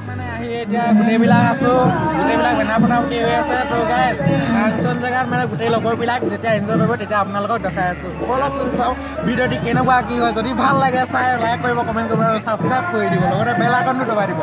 মানে আহি এতিয়া গোটেইবিলাক আছোঁ, গোটেইবিলাক বেনাৰ বনাৰ প্ৰতি হৈ আছে। তো গাইছ ফাংচন জেগাত মানে গোটেই লগৰবিলাক যেতিয়া এনজয় কৰিব তেতিয়া আপোনালোকক দেখাই আছোঁ। অলপচোন চাওঁ ভিডিঅ'টি কেনেকুৱা কি হয়। যদি ভাল লাগে চাই লাইক কৰিব, কমেণ্ট কৰিব আৰু ছাবস্ক্ৰাইব কৰি দিব, লগতে বেল আইকনটো দবাই দিব।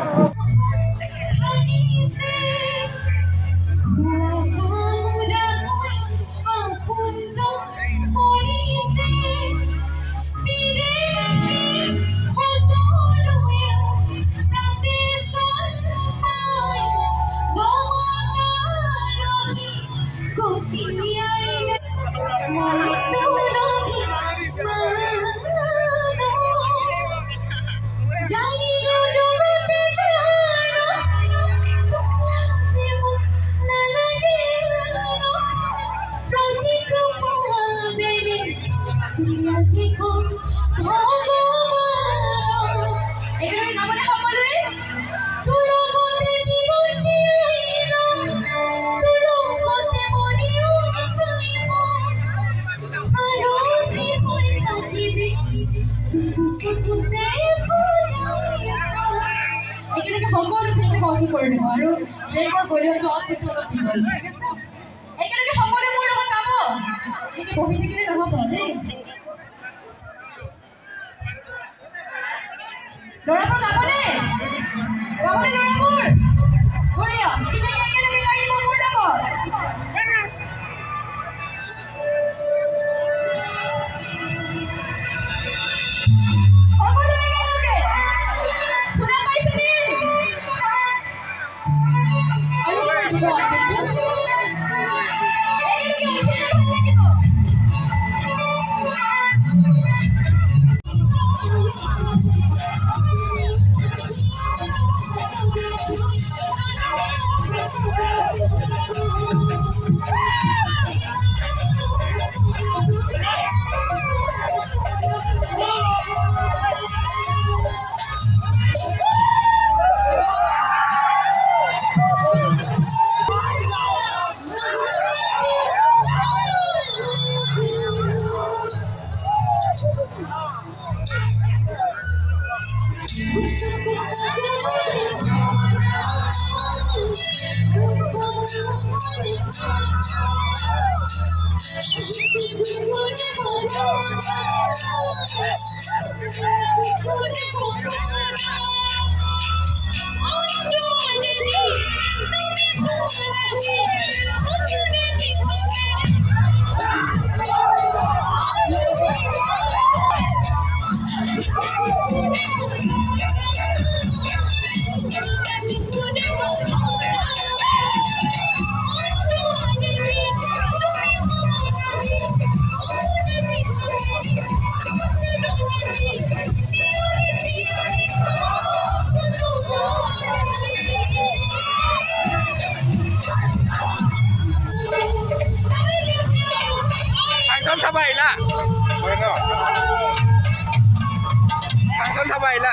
Function sabaila.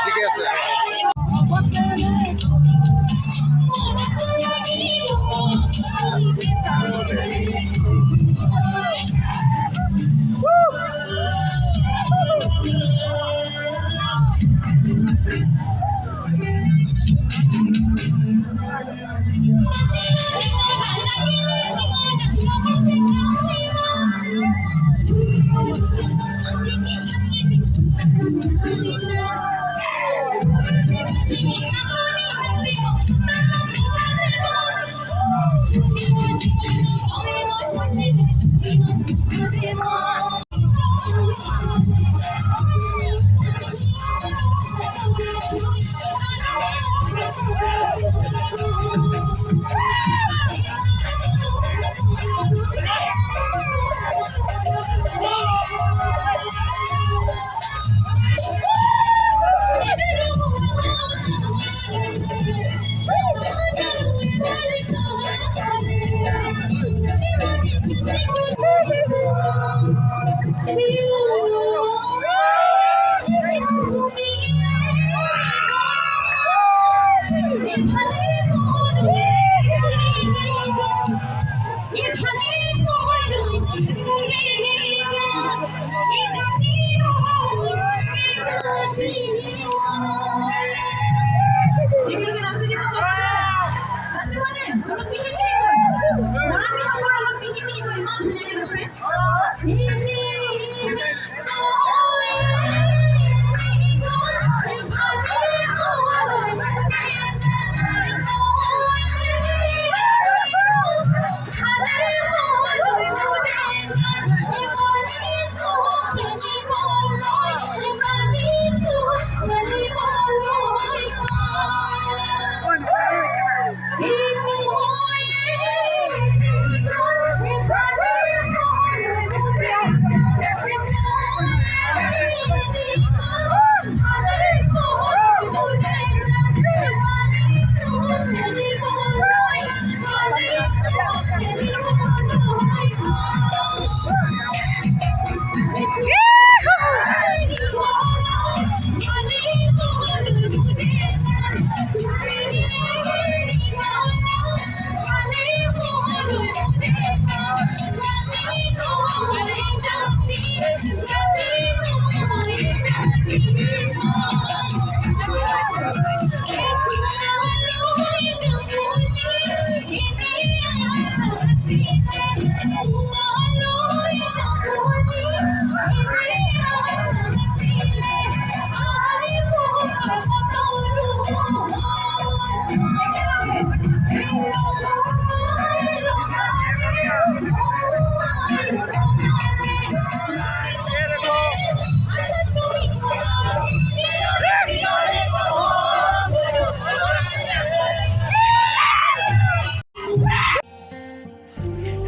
ঠিকে আছে।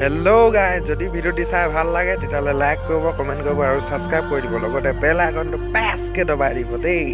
হেল্ল' গাইজ, যদি ভিডিঅ'টি চাই ভাল লাগে তেতিয়াহ'লে লাইক কৰিব, কমেণ্ট কৰিব আৰু ছাবস্ক্ৰাইব কৰি দিব, লগতে বেল আইকনটো পেছকৈ দবাই দিব দেই।